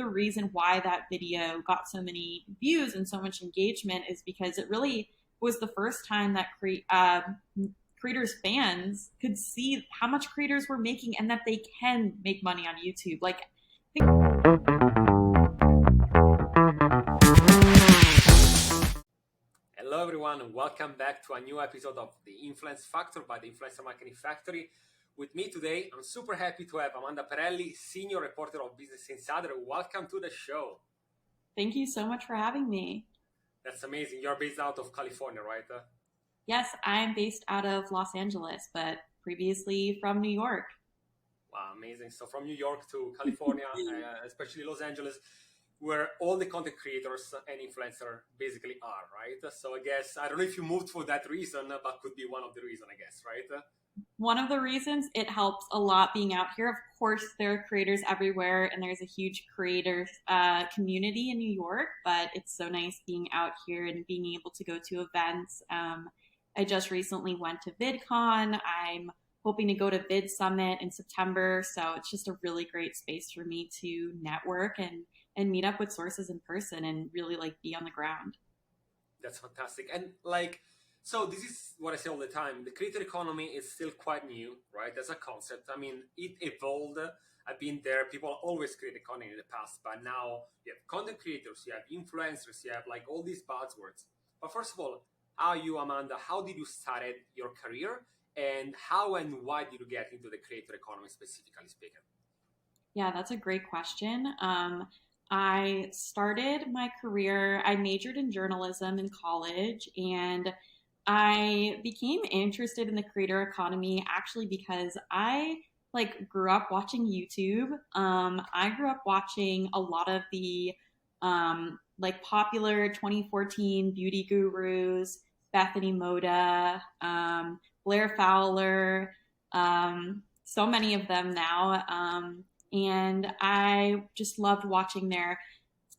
the reason why that video got so many views and so much engagement is because it really was the first time that creators fans could see how much creators were making and that they can make money on YouTube. Like, I think. Hello everyone and welcome back to a new episode of The Influence Factor by the Influencer Marketing Factory. With me today, I'm super happy to have Amanda Perelli, Senior Reporter of Business Insider. Welcome to the show. Thank you so much for having me. That's amazing. You're based out of California, right? Yes, I'm based out of Los Angeles, but previously from New York. Wow, amazing. So from New York to California, especially Los Angeles, where all the content creators and influencers basically are, right? So I guess, I don't know if you moved for that reason, but could be one of the reasons, I guess, right? One of the reasons it helps a lot being out here. Of course, there are creators everywhere, and there's a huge creator community in New York, but it's so nice being out here and being able to go to events. I just recently went to VidCon. I'm hoping to go to Vid Summit in September, so it's just a really great space for me to network and meet up with sources in person and really like be on the ground. That's fantastic. And so this is what I say all the time. The creator economy is still quite new, right? As a concept. I mean, it evolved. I've been there. People always create economy in the past, but now you have content creators, you have influencers, you have like all these buzzwords. But first of all, how are you, Amanda? How did you start your career? And how and why did you get into the creator economy, specifically speaking? Yeah, that's a great question. I started my career, I majored in journalism in college, and I became interested in the creator economy actually because I grew up watching YouTube. I grew up watching a lot of the popular 2014 beauty gurus, Bethany Moda, Blair Fowler, so many of them now. And I just loved watching their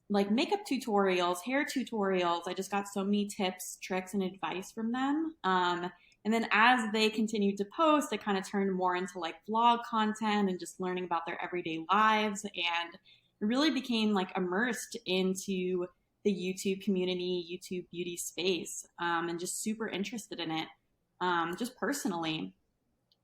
makeup tutorials, hair tutorials. I just got so many tips, tricks, and advice from them. And then as they continued to post, I kind of turned more into vlog content and just learning about their everyday lives, and really became immersed into the YouTube community, YouTube beauty space, and just super interested in it, just personally.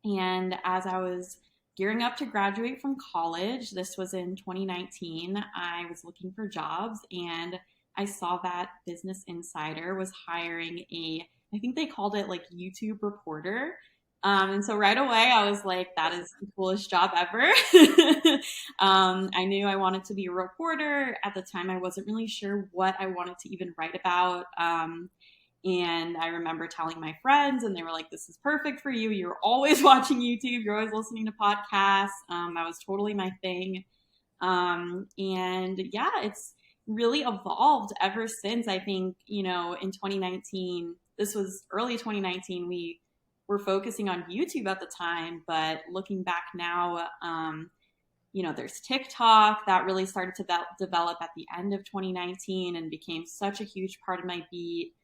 And as I was gearing up to graduate from college, this was in 2019, I was looking for jobs, and I saw that Business Insider was hiring I think they called it YouTube reporter. And so right away I was like, that is the coolest job ever. I knew I wanted to be a reporter. At the time, I wasn't really sure what I wanted to even write about. And I remember telling my friends, and they were like, this is perfect for you. You're always watching YouTube. You're always listening to podcasts. That was totally my thing. And yeah, it's really evolved ever since. I think, in 2019, this was early 2019, we were focusing on YouTube at the time, but looking back now, there's TikTok that really started to develop at the end of 2019 and became such a huge part of my beat.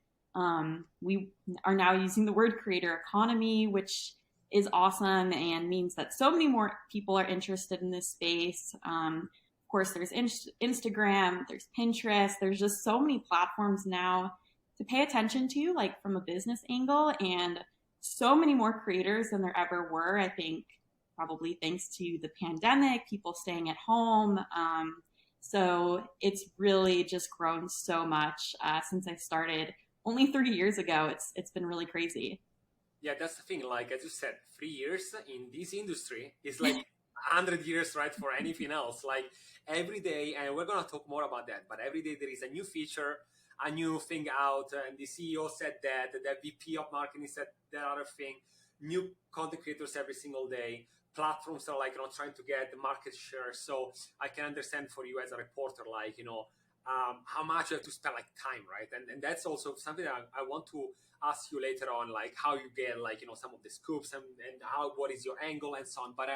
We are now using the word creator economy, which is awesome and means that so many more people are interested in this space. Of course, there's Instagram, there's Pinterest, there's just so many platforms now to pay attention to, from a business angle, and so many more creators than there ever were. I think probably thanks to the pandemic, people staying at home. So it's really just grown so much since I started only 3 years ago. It's been really crazy. Yeah, that's the thing. As you said, 3 years in this industry is 100 years, right, for anything else. Every day, and we're going to talk more about that, but every day there is a new feature, a new thing out, and the CEO said that, the VP of marketing said that other thing, new content creators every single day, platforms are trying to get the market share. So I can understand for you as a reporter, how much you have to spend time, right? And that's also something that I want to ask you later on, how you get some of the scoops and what is your angle and so on. But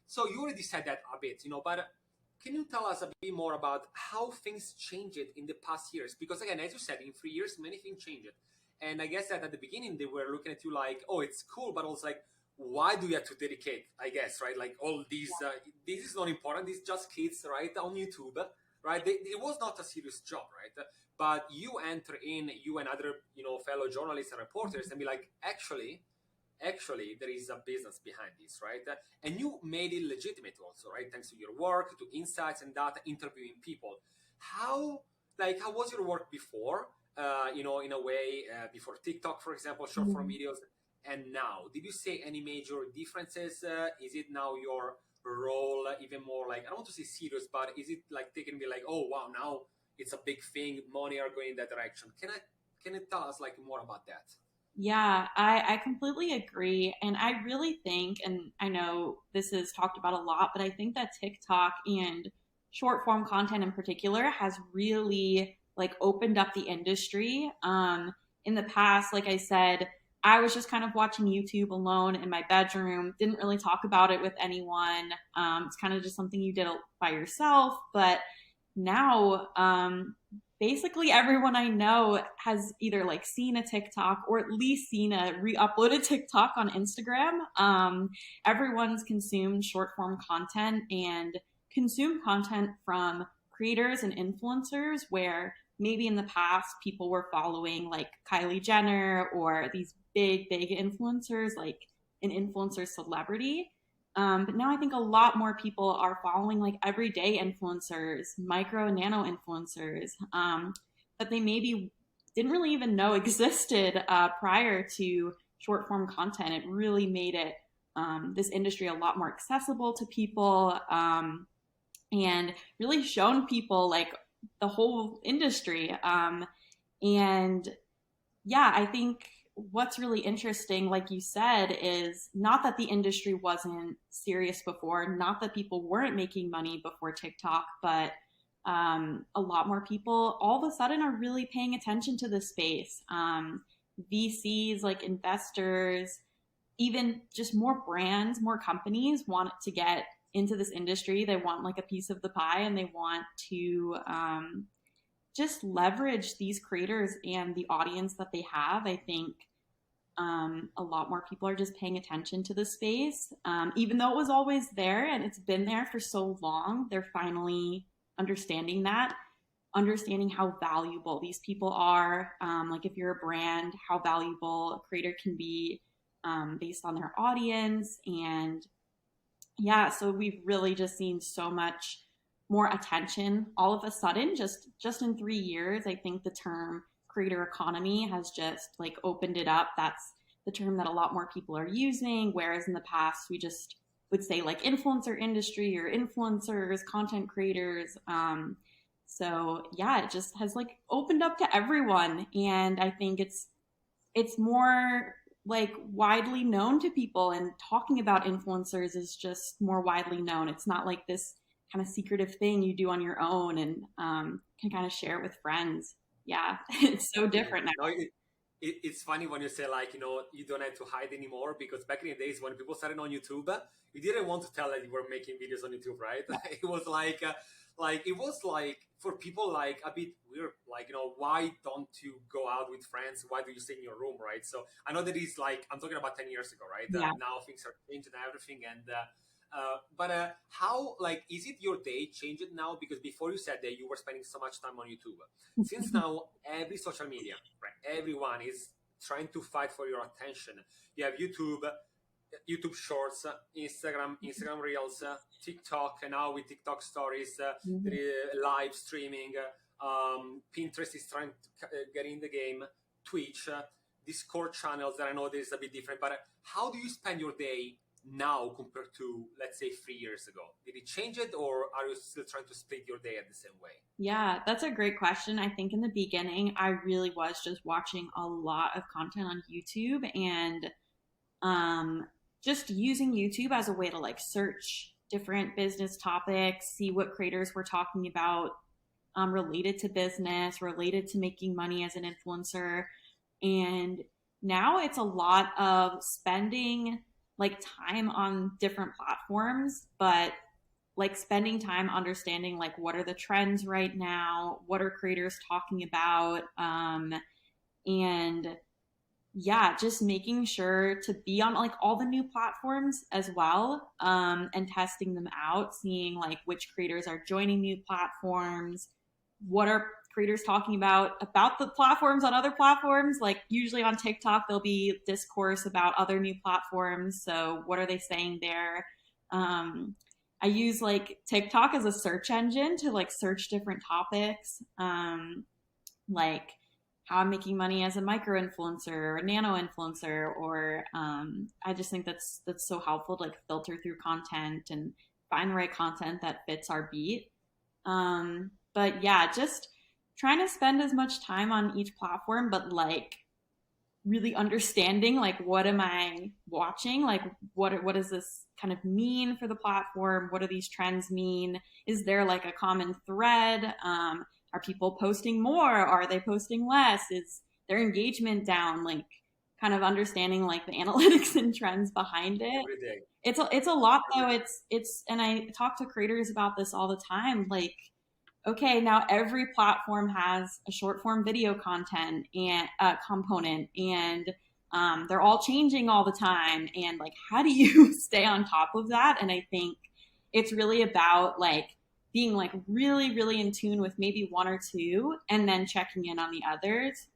so you already said that a bit, but can you tell us a bit more about how things changed in the past years? Because again, as you said, in 3 years, many things changed. And I guess that at the beginning, they were looking at you oh, it's cool, but also why do you have to dedicate, I guess, right? All these, this is not important. It's just kids, right, on YouTube, right? It was not a serious job, right? But you enter in, you and other, fellow journalists and reporters, and be like, actually there is a business behind this, right? And you made it legitimate also, right? Thanks to your work, to insights and data, interviewing people. How was your work before, in a way, before TikTok, for example, short form Mhm. videos, and now? Did you see any major differences? Is it now your role even more, like, I don't want to say serious, but is it like taking me like, oh wow, now it's a big thing, money are going in that direction? Can you tell us like more about that? Yeah, I completely agree. And I really think, and I know this is talked about a lot, but I think that TikTok and short form content in particular has really like opened up the industry. In the past, like I said, I was just kind of watching YouTube alone in my bedroom, didn't really talk about it with anyone. It's kind of just something you did by yourself. But now, basically everyone I know has either like seen a TikTok or at least seen a re-uploaded TikTok on Instagram. Everyone's consumed short form content and consumed content from creators and influencers where maybe in the past people were following like Kylie Jenner or these big influencers like an influencer celebrity. But now I think a lot more people are following like everyday influencers, micro and nano influencers that they maybe didn't really even know existed prior to short form content. It really made it this industry a lot more accessible to people and really shown people like the whole industry. And yeah, I think what's really interesting, like you said, is not that the industry wasn't serious before, not that people weren't making money before TikTok, but a lot more people all of a sudden are really paying attention to the space. VCs, like investors, even just more brands, more companies want to get into this industry. They want like a piece of the pie and they want to just leverage these creators and the audience that they have. I think a lot more people are just paying attention to the space. Even though it was always there and it's been there for so long, they're finally understanding that, understanding how valuable these people are. Like if you're a brand, how valuable a creator can be based on their audience. And yeah, so we've really just seen so much more attention all of a sudden just in 3 years. I think the term creator economy has just like opened it up. That's the term that a lot more people are using, whereas in the past we just would say like influencer industry or influencers, content creators. So yeah, it just has like opened up to everyone, and I think it's more like widely known to people, and talking about influencers is just more widely known. It's not like this kind of secretive thing you do on your own and can kind of share it with friends. Yeah, it's so Yeah. different now. No, it's funny when you say like, you don't have to hide anymore, because back in the days when people started on YouTube, you didn't want to tell that you were making videos on YouTube, right? It was like it was like for people like a bit weird, like, why don't you go out with friends? Why do you stay in your room, right? So I know that is like, I'm talking about 10 years ago, right? Yeah. Now things are changing and everything, and but how, like, is it your day changed now? Because before you said that you were spending so much time on YouTube. Since now every social media, right, everyone is trying to fight for your attention. You have YouTube Shorts, Instagram Reels, TikTok, and now with TikTok Stories, there Mhm. is live streaming. Pinterest is trying to get in the game. Twitch, Discord channels that I know this is a bit different. But how do you spend your day now compared to, let's say, 3 years ago? Did it change it, or are you still trying to split your day at the same way? Yeah, that's a great question. I think in the beginning, I really was just watching a lot of content on YouTube and um, just using YouTube as a way to like search different business topics, see what creators were talking about related to business, related to making money as an influencer. And now it's a lot of spending like time on different platforms, but like spending time understanding like what are the trends right now, what are creators talking about, and yeah, just making sure to be on like all the new platforms as well, and testing them out, seeing like which creators are joining new platforms, what are creators talking about the platforms on other platforms. Like usually on TikTok, there'll be discourse about other new platforms. So what are they saying there? Um, I use like TikTok as a search engine to like search different topics. Like how I'm making money as a micro influencer or a nano influencer, or I just think that's so helpful to like filter through content and find the right content that fits our beat. But yeah, just trying to spend as much time on each platform, but like really understanding like what am I watching, like what does this kind of mean for the platform, what do these trends mean, is there like a common thread, are people posting more, are they posting less, is their engagement down, like kind of understanding like the analytics and trends behind it. every day. It's a lot Every though. day. It's and I talk to creators about this all the time, like okay, now every platform has a short form video content and component, and they're all changing all the time. And like, how do you stay on top of that? And I think it's really about like being like really, really in tune with maybe one or two, and then checking in on the others.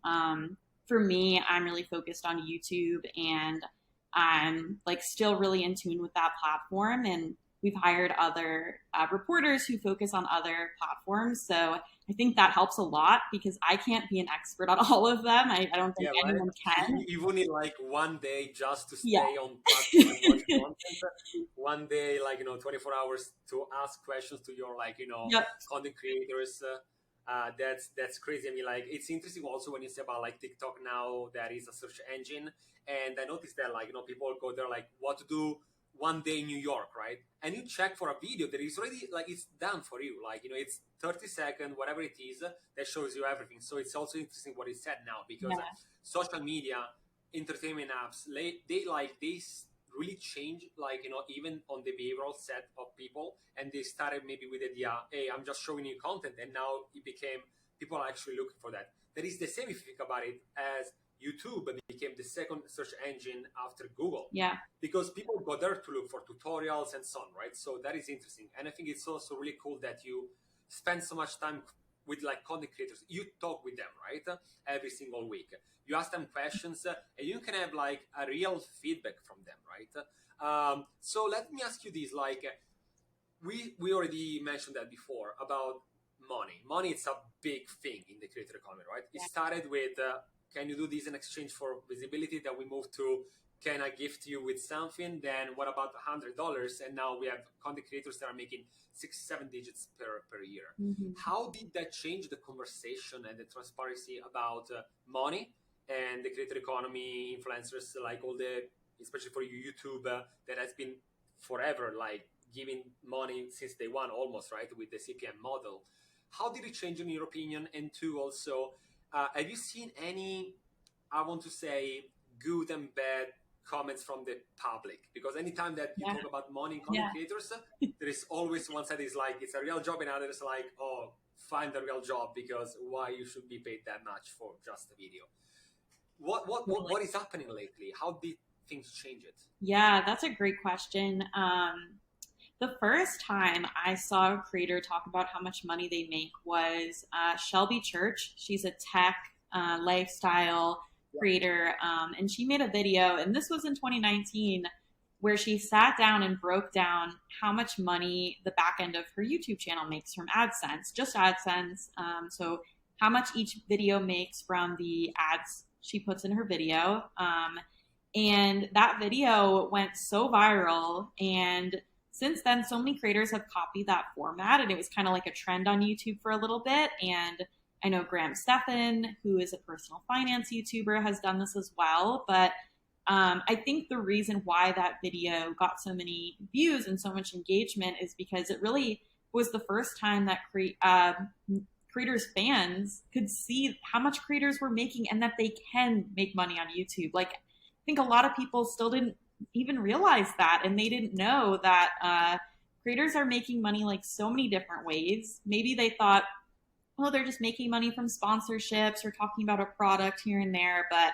For me, I'm really focused on YouTube, and I'm like still really in tune with that platform. And we've hired other reporters who focus on other platforms. So I think that helps a lot because I can't be an expert on all of them. I don't think Yeah, right. anyone can. You will need like one day just to Yeah. stay on platform and watch content. One day, like 24 hours to ask questions to your Yep. content creators. That's crazy. I mean, like it's interesting also when you say about like TikTok now there is a search engine, and I noticed that like people go there like what to do one day in New York, right? And you check for a video that is already like it's done for you, like it's 30 seconds, whatever it is, that shows you everything. So it's also interesting what is said now because Yeah. social media, entertainment apps, they really change like even on the behavioral set of people, and they started maybe with the idea, hey, I'm just showing you content, and now it became people are actually looking for that. That is the same if you think about it as YouTube became the second search engine after Google Yeah. because people go there to look for tutorials and so on, right? So that is interesting, and I think it's also really cool that you spend so much time with like content creators. You talk with them, right? Every single week, you ask them questions, and you can have like a real feedback from them, right? So let me ask you this: like, we already mentioned that before about money. Money is a big thing in the creator economy, right? It Yeah. started with can you do this in exchange for visibility? Then we moved to can I gift you with something? Then what about $100? And now we have content creators that are making 6, 7 digits per year. Mm-hmm. How did that change the conversation and the transparency about money and the creator economy, influencers, like all the, especially for you, YouTube, that has been forever, like giving money since day one almost, right, with the CPM model. How did it change in your opinion? And two, also, have you seen any, I want to say, good and bad comments from the public? Because anytime that you Yeah. talk about money in content Yeah. creators, there is always one side is like it's a real job, and others like, oh, find a real job because why you should be paid that much for just a video. Totally. What is happening lately? How did things change it? Yeah, that's a great question. The first time I saw a creator talk about how much money they make was Shelby Church. She's a tech lifestyle Yeah. creator, and she made a video, and this was in 2019, where she sat down and broke down how much money the back end of her YouTube channel makes from AdSense, just AdSense. So how much each video makes from the ads she puts in her video. And that video went so viral, and since then so many creators have copied that format, and it was kind of like a trend on YouTube for a little bit. And I know Graham Stephan, who is a personal finance YouTuber, has done this as well. But I think the reason why that video got so many views and so much engagement is because it really was the first time that creators fans could see how much creators were making and that they can make money on YouTube. Like, I think a lot of people still didn't even realize that, and they didn't know that creators are making money like so many different ways. Maybe they thought, oh, they're just making money from sponsorships or talking about a product here and there, but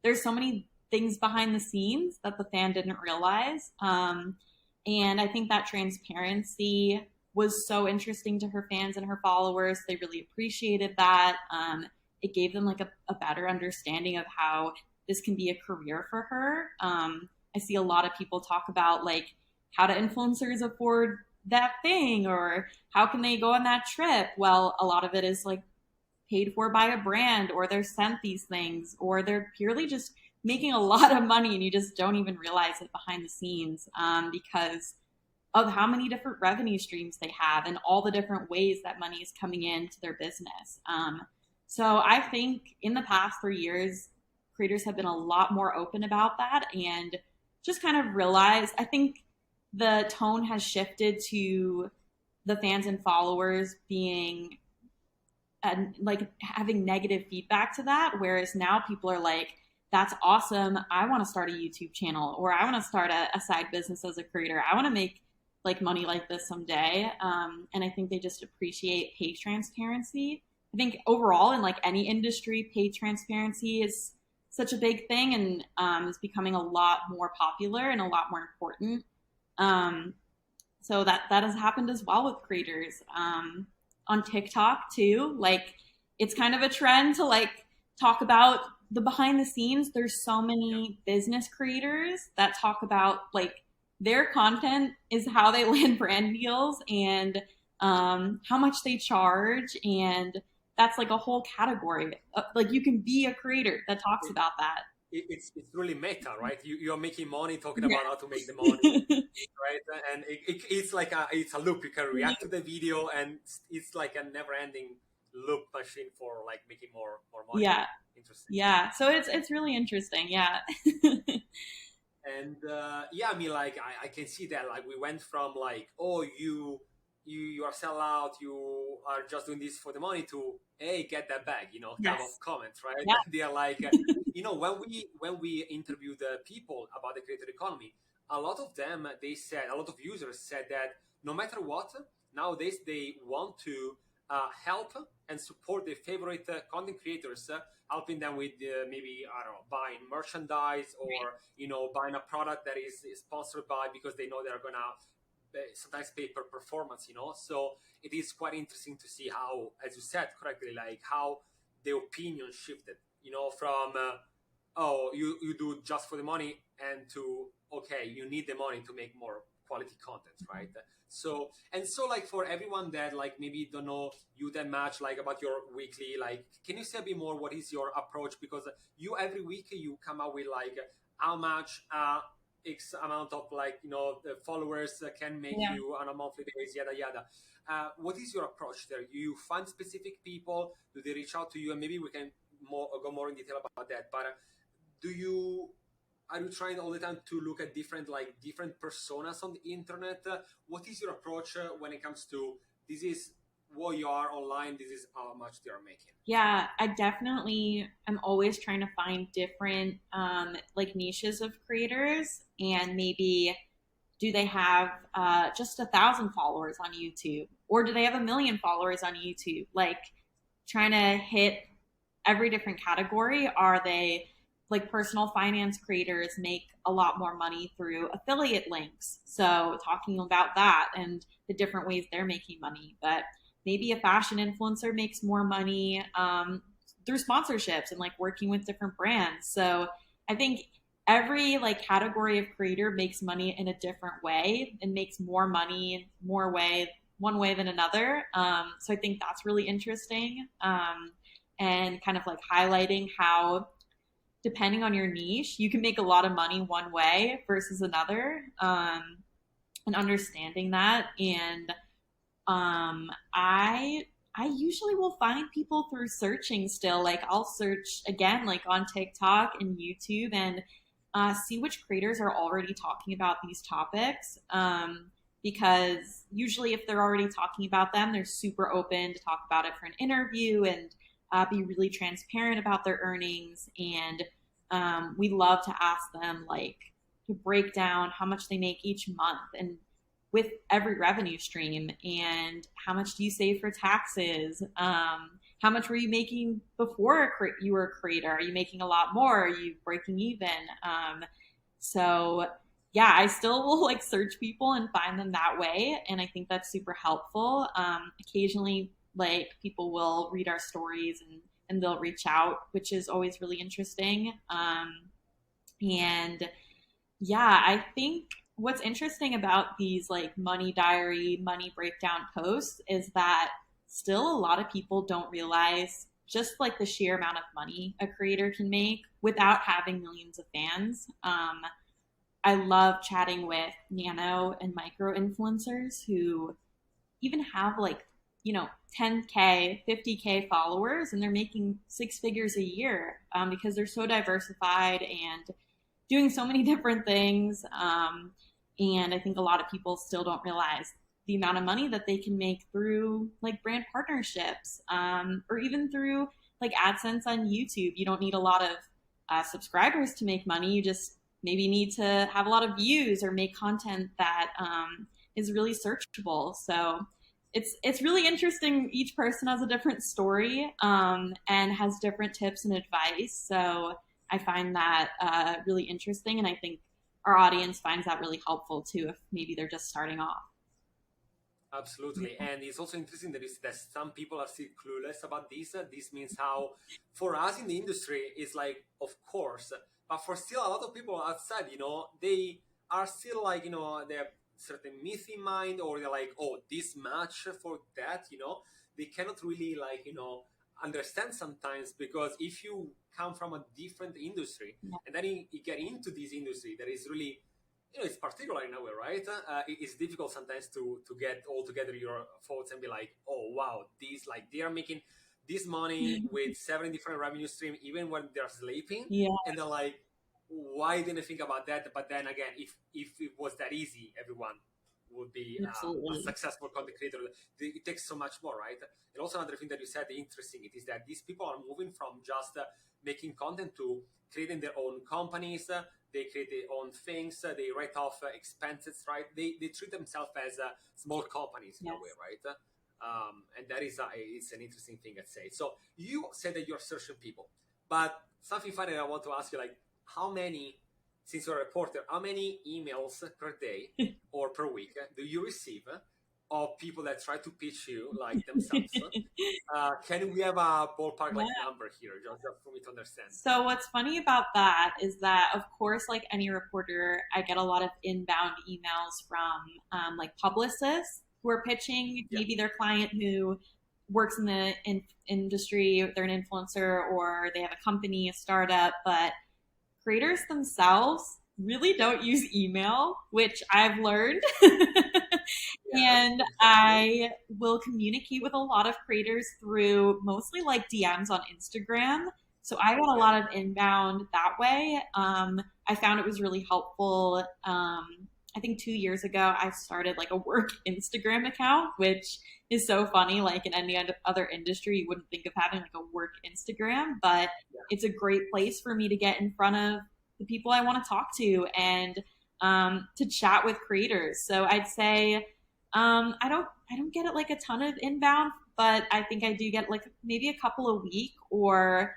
there's so many things behind the scenes that the fan didn't realize. And I think that transparency was so interesting to her fans and her followers. They really appreciated that. It gave them like a better understanding of how this can be a career for her. I see a lot of people talk about like how do influencers afford that thing or how can they go on that trip? Well, a lot of it is like paid for by a brand or they're sent these things or they're purely just making a lot of money and you just don't even realize it behind the scenes because of how many different revenue streams they have and all the different ways that money is coming into their business. So I think in the past 3 years, creators have been a lot more open about that and just kind of realized, I think the tone has shifted to the fans and followers being like having negative feedback to that. Whereas now people are like, that's awesome. I want to start a YouTube channel or I want to start a side business as a creator. I want to make like money like this someday. And I think they just appreciate paid transparency. I think overall in like any industry, paid transparency is such a big thing and is becoming a lot more popular and a lot more important. So that has happened as well with creators. On TikTok too, like it's kind of a trend to like talk about the behind the scenes. There's so many business creators that talk about like their content is how they land brand deals and how much they charge, and that's like a whole category. Like you can be a creator that talks about that. It's really meta, right? You're making money talking Yeah. about how to make the money, right? And it's like it's a loop. You can react to the video, and it's like a never-ending loop machine for like making more money. Yeah. Interesting. Yeah. So it's really interesting. Yeah. And yeah, I mean, like I can see that. Like we went from like, oh, you are sellout, you are just doing this for the money, to hey, get that bag, type of Yes. comments, right? Yeah. They are like, when we interview the people about the creator economy, a lot of them a lot of users said that no matter what, nowadays they want to help and support their favorite content creators, helping them with maybe I don't know, buying merchandise or buying a product that is sponsored by, because they know they're gonna sometimes pay per performance. So it is quite interesting to see how, as you said correctly, like how the opinion shifted, from oh, you do just for the money, and to okay, you need the money to make more quality content, right? So like for everyone that like maybe don't know you that much, like about your weekly, like can you say a bit more what is your approach? Because you every week you come out with like how much X amount of like the followers can make Yeah. you on a monthly basis, yada yada. What is your approach there? You find specific people? Do they reach out to you? And maybe we can go more in detail about that. But do you are you trying all the time to look at different personas on the internet? What is your approach when it comes to this is what you are online, this is how much they are making? Yeah, I definitely am always trying to find different like niches of creators and maybe do they have just 1,000 followers on YouTube or do they have 1 million followers on YouTube? Like trying to hit every different category. Are they like personal finance creators make a lot more money through affiliate links? So talking about that and the different ways they're making money. But maybe a fashion influencer makes more money through sponsorships and like working with different brands. So I think every like category of creator makes money in a different way and makes more money more way one way than another. So I think that's really interesting. And kind of like highlighting how depending on your niche, you can make a lot of money one way versus another, and understanding that. And I usually will find people through searching still. Like I'll search again, like on TikTok and YouTube, and see which creators are already talking about these topics. Because usually, if they're already talking about them, they're super open to talk about it for an interview and be really transparent about their earnings. And we love to ask them like to break down how much they make each month and with every revenue stream, and how much do you save for taxes? How much were you making before you were a creator? Are you making a lot more? Are you breaking even? So yeah, I still will like search people and find them that way, and I think that's super helpful. Occasionally, like people will read our stories and they'll reach out, which is always really interesting. And yeah, I think what's interesting about these like money diary, money breakdown posts is that still a lot of people don't realize just like the sheer amount of money a creator can make without having millions of fans. I love chatting with nano and micro influencers who even have like, 10K, 50K followers, and they're making six figures a year because they're so diversified and doing so many different things. And I think a lot of people still don't realize the amount of money that they can make through like brand partnerships or even through like AdSense on YouTube. You don't need a lot of subscribers to make money. You just maybe need to have a lot of views or make content that is really searchable. So it's really interesting. Each person has a different story and has different tips and advice. So I find that really interesting, and I think our audience finds that really helpful too if maybe they're just starting off. Absolutely, and it's also interesting that some people are still clueless about this. This means how, for us in the industry, it's like, of course, but for still a lot of people outside, they are still like, they have certain myth in mind, or they're like, oh, this much for that, they cannot really like, understand sometimes, because if you come from a different industry Yeah. and then you get into this industry that is really, it's particular in a way, right? It's difficult sometimes to get all together your thoughts and be like, oh wow, these like they are making this money with 7 different revenue streams even when they're sleeping, Yeah, and they're like, why didn't I think about that? But then again, if it was that easy, everyone would be a absolutely. successful content creator. It takes so much more, right? And also another thing that you said interesting, it is that these people are moving from just making content to creating their own companies. They create their own things. They write off expenses, right? They treat themselves as small companies in a way, Yes. right? And that is it's an interesting thing, I'd say. So you said that you're searching people, but something funny I want to ask you, like, how many, since you're a reporter, how many emails per day or per week do you receive of people that try to pitch you like themselves? Can we have a ballpark like Yeah. number here, just for me to understand? So what's funny about that is that, of course, like any reporter, I get a lot of inbound emails from like publicists who are pitching Yeah. maybe their client who works in the industry, they're an influencer or they have a company, a startup, but creators themselves really don't use email, which I've learned. Yeah, And exactly. I will communicate with a lot of creators through mostly like DMs on Instagram. So I got a Okay. lot of inbound that way. I found it was really helpful. I think 2 years ago, I started like a work Instagram account, which is so funny. Like in any other industry, you wouldn't think of having like a work Instagram, but Yeah. it's a great place for me to get in front of the people I want to talk to and to chat with creators. So I'd say I don't get it like a ton of inbound, but I think I do get like maybe a couple a week, or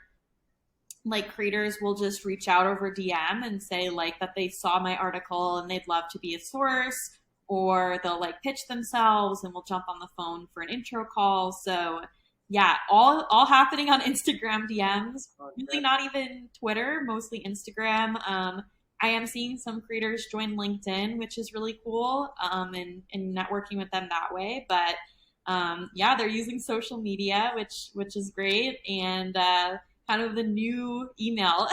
like creators will just reach out over DM and say like that they saw my article and they'd love to be a source, or they'll like pitch themselves and we'll jump on the phone for an intro call. So yeah, all happening on Instagram DMs. Really Okay. not even Twitter, mostly Instagram. I am seeing some creators join LinkedIn, which is really cool, and networking with them that way. But yeah, they're using social media, which is great, and kind of the new email.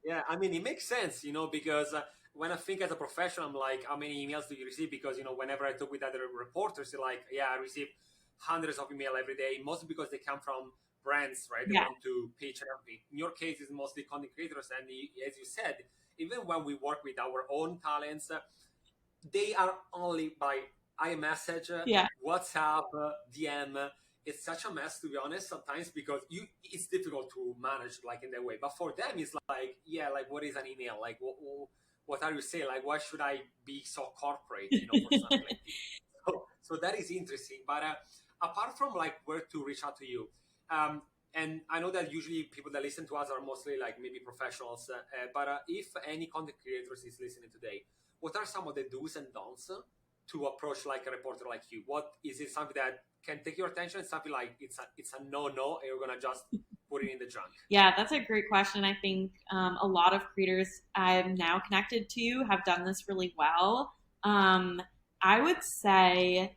Yeah, I mean, it makes sense, because when I think as a professional, I'm like, how many emails do you receive? Because, whenever I talk with other reporters, they're like, yeah, I receive hundreds of email every day, mostly because they come from brands, right? They Yeah, want to pitch and everything. In your case, it's mostly content creators. And as you said, even when we work with our own talents, they are only by iMessage, yeah, WhatsApp, DM. It's such a mess, to be honest, sometimes, because it's difficult to manage like in that way. But for them, it's like, yeah, like what is an email? Like what are you saying? Like, why should I be so corporate, for something like this? So that is interesting. But apart from like where to reach out to you, um, and I know that usually people that listen to us are mostly like maybe professionals, but if any content creators is listening today, what are some of the do's and don'ts to approach like a reporter like you? What is it, something that can take your attention? Something like it's a no, and you're gonna just put it in the junk? Yeah, that's a great question. I think a lot of creators I'm now connected to have done this really well. Um, I would say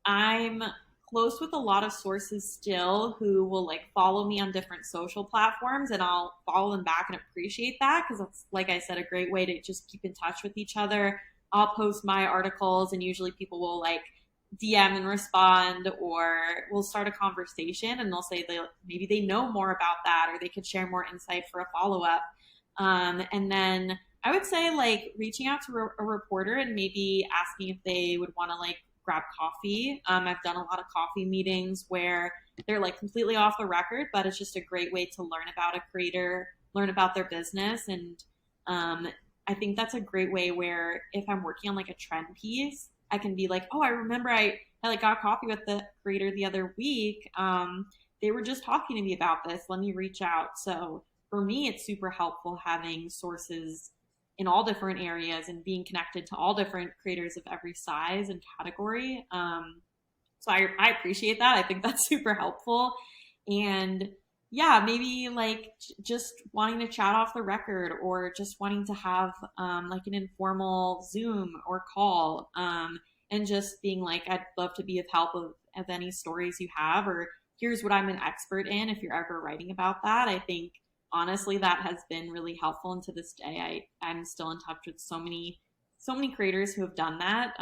I'm close with a lot of sources still who will like follow me on different social platforms, and I'll follow them back and appreciate that because it's, like I said, a great way to just keep in touch with each other. I'll post my articles, and usually people will like DM and respond, or we'll start a conversation and they'll say they maybe they know more about that, or they could share more insight for a follow up. And then I would say like reaching out to a reporter and maybe asking if they would want to like grab coffee. I've done a lot of coffee meetings where they're like completely off the record, but it's just a great way to learn about a creator, learn about their business. And I think that's a great way where if I'm working on like a trend piece, I can be like, oh, I remember I like got coffee with the creator the other week. They were just talking to me about this. Let me reach out. So for me, it's super helpful having sources in all different areas and being connected to all different creators of every size and category. So I appreciate that. I think that's super helpful. And yeah, maybe like just wanting to chat off the record, or just wanting to have like an informal Zoom or call, and just being like, I'd love to be of help of any stories you have, or here's what I'm an expert in if you're ever writing about that. I think honestly that has been really helpful, and to this day I'm still in touch with so many creators who have done that.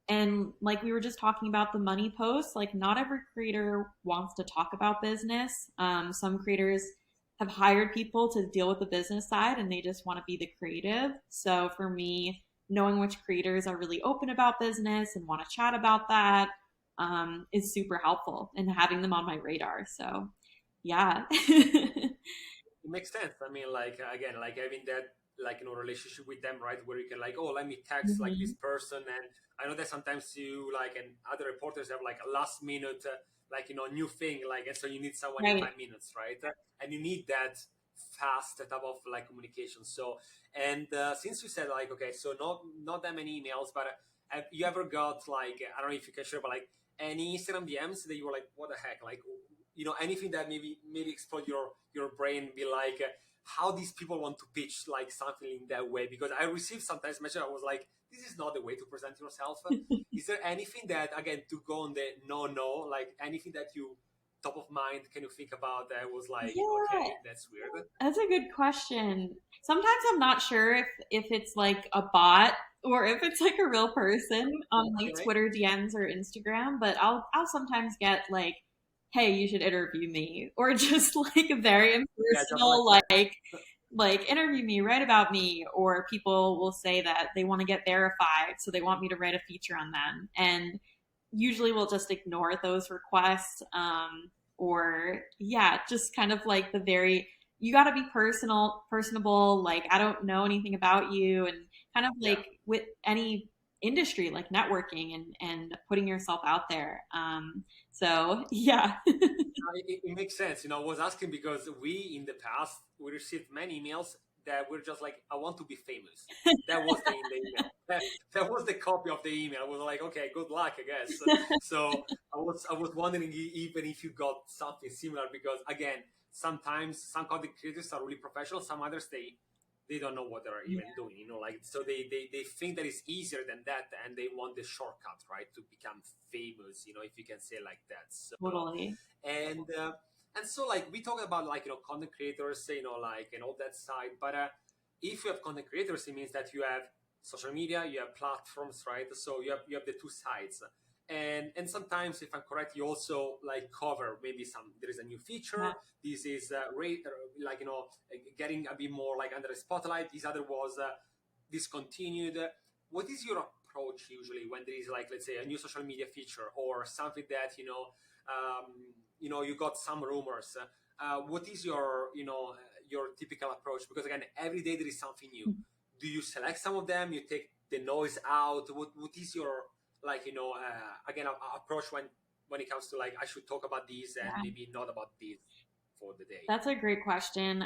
And like we were just talking about the money posts, like not every creator wants to talk about business. Some creators have hired people to deal with the business side, and they just want to be the creative. So for me, knowing which creators are really open about business and want to chat about that is super helpful, and having them on my radar. So yeah. It makes sense. I mean, like again, like having that like relationship with them, right? Where you can like, oh, let me text like this Mhm. person, and I know that sometimes you like and other reporters have like a last minute like new thing, like, and so you need someone in Right. 5 minutes, right? And you need that fast type of like communication. So, and since you said like, okay, so not that many emails, but have you ever got like, I don't know if you can share, but like any Instagram DMs that you were like, what the heck, like anything that maybe explode your brain, be like how these people want to pitch like something in that way, because I received sometimes message, I was like, this is not the way to present yourself. Is there anything that, again, to go on the no, like anything that you top of mind can you think about that was like, Yeah, okay, that's weird? that's a good question. Sometimes I'm not sure if it's like a bot or if it's like a real person on like Okay. Twitter DMs or Instagram, but I'll sometimes get like, "Hey, you should interview me," or just like a very Yeah, just like impersonal that. like interview me, write about me, or people will say that they want to get verified, so they want me to write a feature on them, and usually we'll just ignore those requests. Or yeah, just kind of like the very, you got to be personable, like I don't know anything about you, and kind of Yeah. like with any industry, like networking and putting yourself out there. So yeah. It makes sense. I was asking because we, in the past, we received many emails that were just like, I want to be famous. That was in the email. That was the copy of the email. I was like, okay, good luck, I guess. So I was wondering even if you got something similar, because again, sometimes some content creators are really professional, some others they don't know what they're Yeah, even doing, like, so they think that it's easier than that, and they want the shortcut, right, to become famous, if you can say like that. So totally. and so like we talk about like content creators, like and all that side, but if you have content creators, it means that you have social media, you have platforms, right? So you have the two sides, and sometimes, if I'm correct, you also like cover maybe some, there is a new Yeah. feature, this is like getting a bit more like under the spotlight, this other was discontinued. What is your approach usually when there is like, let's say, a new social media feature or something that you got some rumors? What is your typical approach? Because again, every day there is something new. Do you select some of them? You take the noise out? What is your again approach when it comes to like I should talk about these and Yeah, maybe not about these for the day? that's a great question.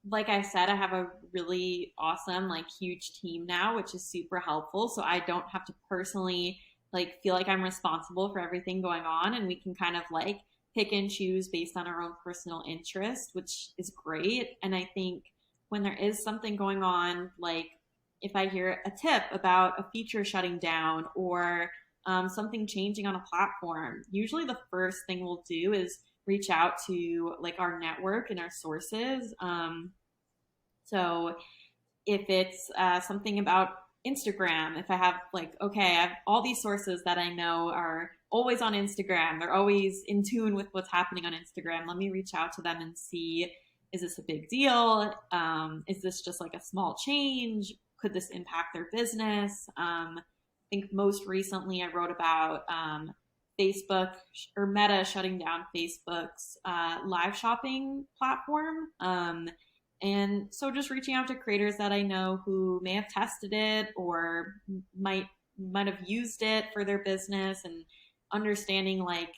Like I said, I have a really awesome, like huge team now, which is super helpful. So I don't have to personally like feel like I'm responsible for everything going on, and we can kind of like pick and choose based on our own personal interest, which is great. And I think when there is something going on, like if I hear a tip about a feature shutting down or something changing on a platform, usually the first thing we'll do is reach out to like our network and our sources. So if it's something about Instagram, if I have like, okay, I have all these sources that I know are always on Instagram, they're always in tune with what's happening on Instagram. Let me reach out to them and see, is this a big deal? Is this just like a small change? Could this impact their business? I think most recently I wrote about Facebook or Meta shutting down Facebook's live shopping platform. And so just reaching out to creators that I know who may have tested it or might have used it for their business and understanding like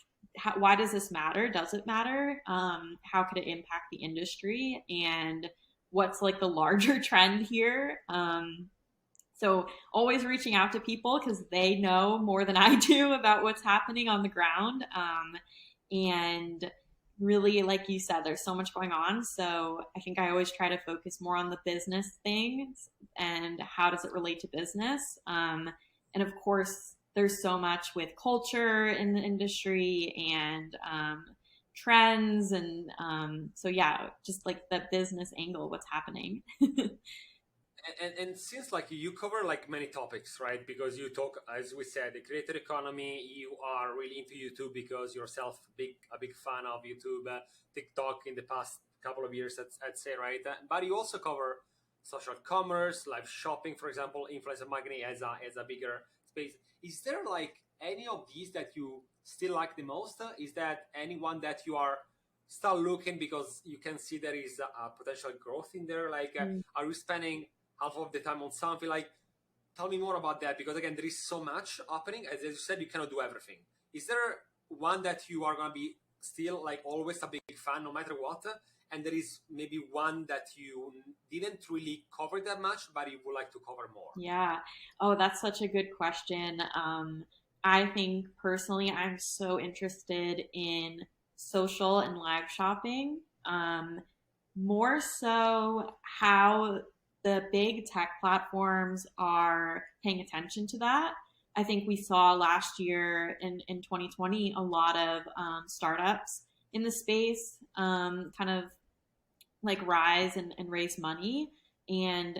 why does this matter? Does it matter? How could it impact the industry? And what's like the larger trend here? So always reaching out to people because they know more than I do about what's happening on the ground. And really, like you said, there's so much going on. So I think I always try to focus more on the business things and how does it relate to business. And of course, there's so much with culture in the industry and trends. And so, yeah, just like the business angle, what's happening. And since like you cover like many topics, right? Because you talk, as we said, the creator economy. You are really into YouTube because yourself a big fan of YouTube, TikTok in the past couple of years, I'd say, right? But you also cover social commerce, live shopping, for example, influencer marketing as a bigger space. Is there like any of these that you still like the most? Is that anyone that you are still looking because you can see there is a potential growth in there? Like, are you spending half of the time on something? Like, tell me more about that, because again, there is so much happening. As you said, you cannot do everything. Is there one that you are going to be still like always a big fan no matter what, and there is maybe one that you didn't really cover that much but you would like to cover more? Yeah. Oh, that's such a good question. I think personally, I'm so interested in social and live shopping. More so how the big tech platforms are paying attention to that. I think we saw last year in 2020 a lot of startups in the space kind of like rise and raise money. And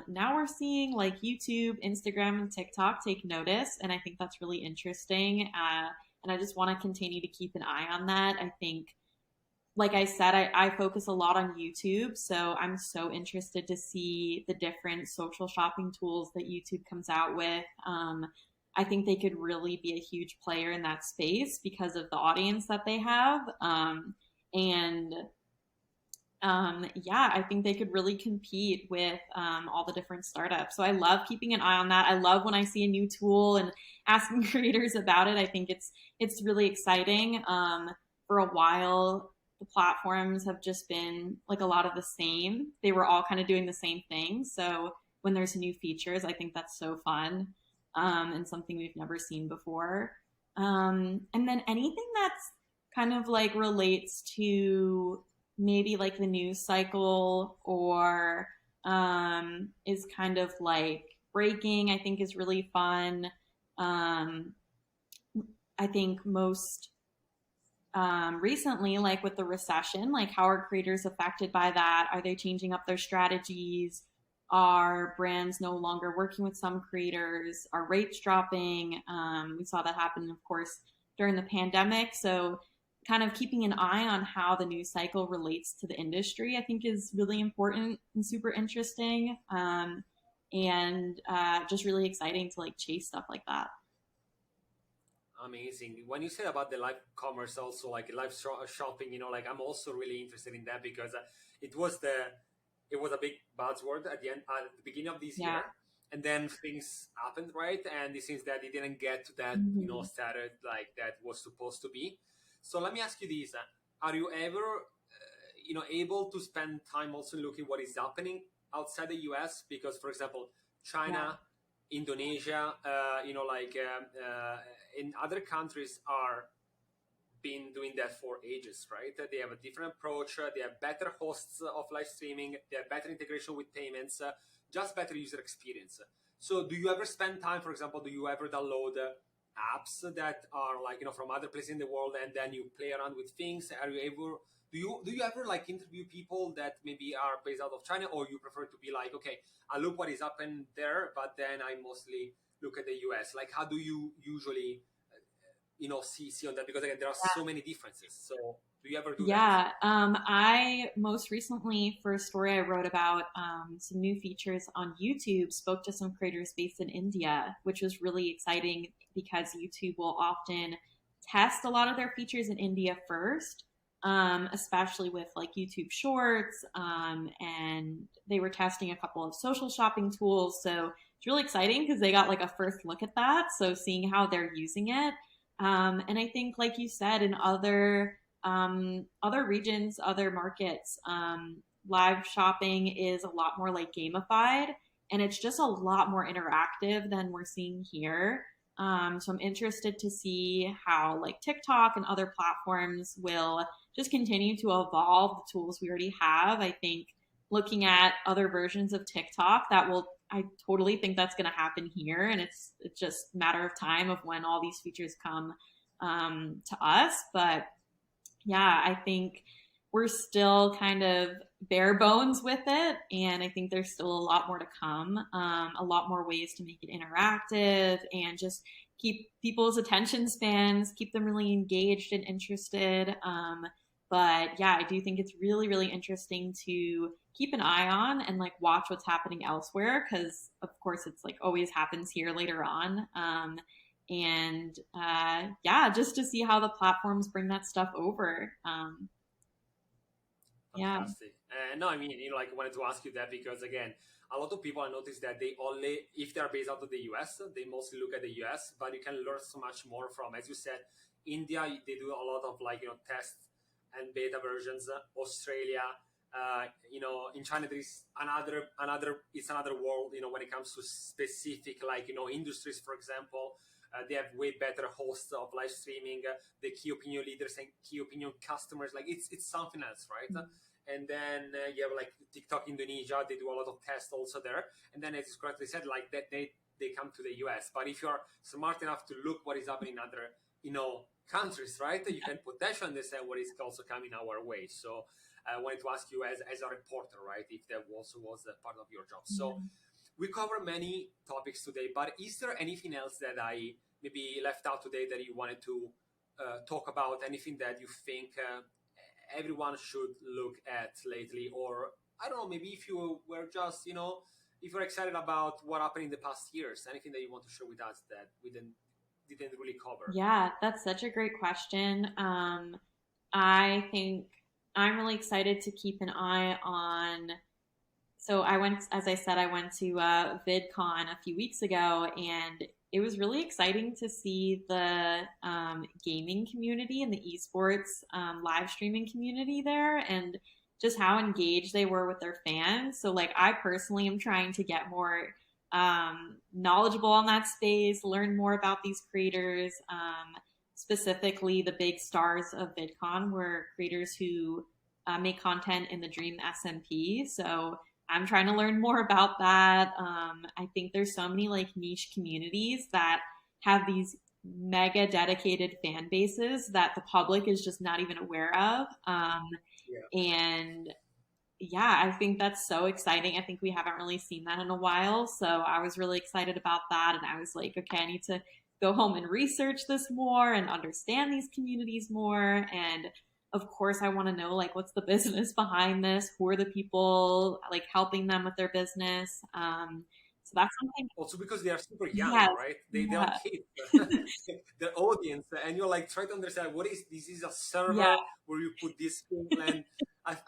now we're seeing like YouTube, Instagram, and TikTok take notice. And I think that's really interesting. And I just want to continue to keep an eye on that. I think, like I said, I focus a lot on YouTube. So I'm so interested to see the different social shopping tools that YouTube comes out with. I think they could really be a huge player in that space because of the audience that they have. And yeah, I think they could really compete with all the different startups. So I love keeping an eye on that. I love when I see a new tool and asking creators about it. I think it's really exciting. For a while, the platforms have just been like a lot of the same. They were all kind of doing the same thing. So when there's new features, I think that's so fun and something we've never seen before. And then anything that's kind of like relates to maybe like the news cycle or is kind of like breaking, I think is really fun. Um, I think most recently, like with the recession, like how are creators affected by that? Are they changing up their strategies? Are brands no longer working with some creators? Are rates dropping? We saw that happen, of course, during the pandemic. So kind of keeping an eye on how the news cycle relates to the industry, I think is really important and super interesting. And just really exciting to like chase stuff like that. Amazing. When you said about the live commerce, also like live shopping, like I'm also really interested in that because it was a big buzzword at the end at the beginning of this Yeah. year, and then things happened, right? And it seems that it didn't get to that Mhm. status like that was supposed to be. So let me ask you this: are you ever able to spend time also looking what is happening outside the US? Because, for example, Yeah. China, Indonesia, in other countries are been doing that for ages, right? They have a different approach. They have better hosts of live streaming. They have better integration with payments, just better user experience. So, do you ever spend time, for example, do you ever download apps that are like from other places in the world, and then you play around with things? Are you able? Do you ever like interview people that maybe are based out of China, or you prefer to be like, okay, I look what is happening there, but then I mostly look at the US? Like, how do you usually see on that? Because again, there are so many differences. So do you ever do that? Yeah, I most recently, for a story I wrote about some new features on YouTube, spoke to some creators based in India, which was really exciting because YouTube will often test a lot of their features in India first, especially with like YouTube Shorts. And they were testing a couple of social shopping tools. So it's really exciting because they got like a first look at that. So seeing how they're using it. And I think, like you said, in other regions, other markets, live shopping is a lot more like gamified and it's just a lot more interactive than we're seeing here. So I'm interested to see how like TikTok and other platforms will just continue to evolve the tools we already have. I think looking at other versions of TikTok, I totally think that's going to happen here, and it's just a matter of time of when all these features come to us. But yeah, I think we're still kind of bare bones with it. And I think there's still a lot more to come, a lot more ways to make it interactive and just keep people's attention spans, keep them really engaged and interested. But yeah, I do think it's really, really interesting to keep an eye on and like watch what's happening elsewhere because, of course, it's like always happens here later on. And yeah, just to see how the platforms bring that stuff over. Yeah, Fantastic. No, I mean, like, I wanted to ask you that because, again, a lot of people I noticed that they only, if they're based out of the US, they mostly look at the US, but you can learn so much more from, as you said, India, they do a lot of like, test and beta versions, Australia, in China, there is it's another world, when it comes to specific, like, industries, for example. They have way better hosts of live streaming, the key opinion leaders and key opinion customers. Like it's something else, right? And then you have like TikTok Indonesia. They do a lot of tests also there. And then, as you correctly said, like that they come to the US. But if you're smart enough to look what is happening in other countries, right, you can potentially understand what is also coming our way. So I wanted to ask you as a reporter, right, if that also was a part of your job. So we cover many topics today, but is there anything else that I maybe left out today that you wanted to talk about? Anything that you think everyone should look at lately? Or I don't know, maybe if you were just, if you're excited about what happened in the past years, anything that you want to share with us that we didn't really cover? yeah, that's such a great question. I think I'm really excited to keep an eye on. So I went, as I said, I went to VidCon a few weeks ago, and it was really exciting to see the gaming community and the esports live streaming community there, and just how engaged they were with their fans. So, like, I personally am trying to get more knowledgeable on that space, learn more about these creators. Specifically, the big stars of VidCon were creators who make content in the Dream SMP. So I'm trying to learn more about that. I think there's so many like niche communities that have these mega dedicated fan bases that the public is just not even aware of. Yeah. And yeah, I think that's so exciting. I think we haven't really seen that in a while. So I was really excited about that. And I was like, okay, I need to go home and research this more and understand these communities more. And of course, I want to know like what's the business behind this? Who are the people like helping them with their business? So that's something. Also because they are super young, Yes, right? They're like yeah, kids, the audience, and you're like trying to understand what is this? Is a yeah, server where you put this thing, and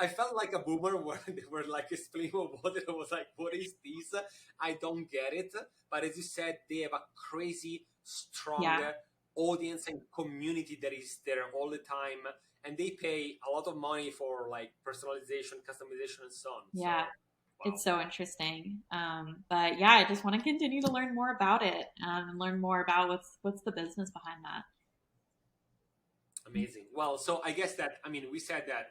I felt like a boomer when they were like explaining about it. I was like, what is this? I don't get it. But as you said, they have a crazy strong yeah. audience and community that is there all the time, and they pay a lot of money for like personalization, customization, and so on. So Yeah, wow. it's so interesting. But yeah, I just want to continue to learn more about it, and learn more about what's the business behind that. Amazing. Well, so I guess that, I mean, we said that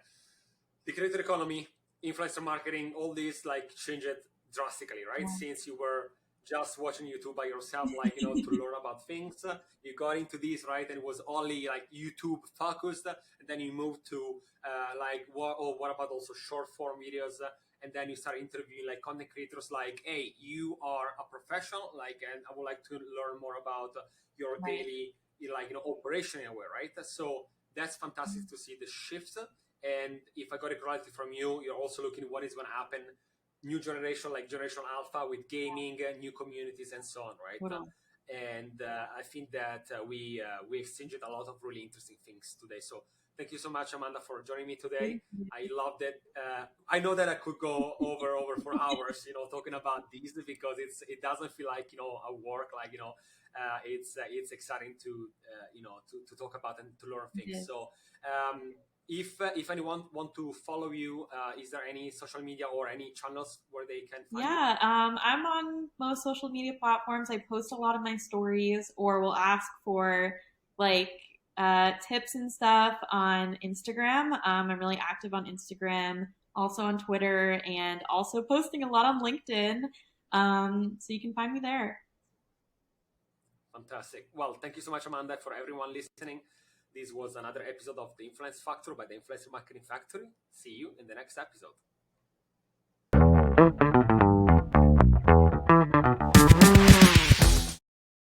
the creator economy, influencer marketing, all this like changed it drastically, right? Yeah. Since you were just watching YouTube by yourself, like, to learn about things, you got into this, right? And it was only like YouTube focused. And then you moved to like, what about also short form videos? And then you start interviewing like content creators like, hey, you are a professional, like, and I would like to learn more about your Right. daily, like, operation in a way, right? So that's fantastic to see the shifts. And if I got it correctly from you, you're also looking at what is going to happen, new generation, like generation alpha with gaming, new communities, and so on, right? Totally. And I think that we exchanged a lot of really interesting things today. So thank you so much, Amanda, for joining me today. Thank you. I loved it. I know that I could go over for hours, talking about these, because it doesn't feel like a work. Like it's exciting to to talk about and to learn It things. is. So if anyone want to follow you, is there any social media or any channels where they can find you? Yeah, I'm on most social media platforms. I post a lot of my stories, or will ask for like tips and stuff on Instagram. I'm really active on Instagram, also on Twitter, and also posting a lot on LinkedIn. So you can find me there. Fantastic. Well, thank you so much, Amanda, for everyone listening. This was another episode of the Influence Factor by the Influencer Marketing Factory. See you in the next episode.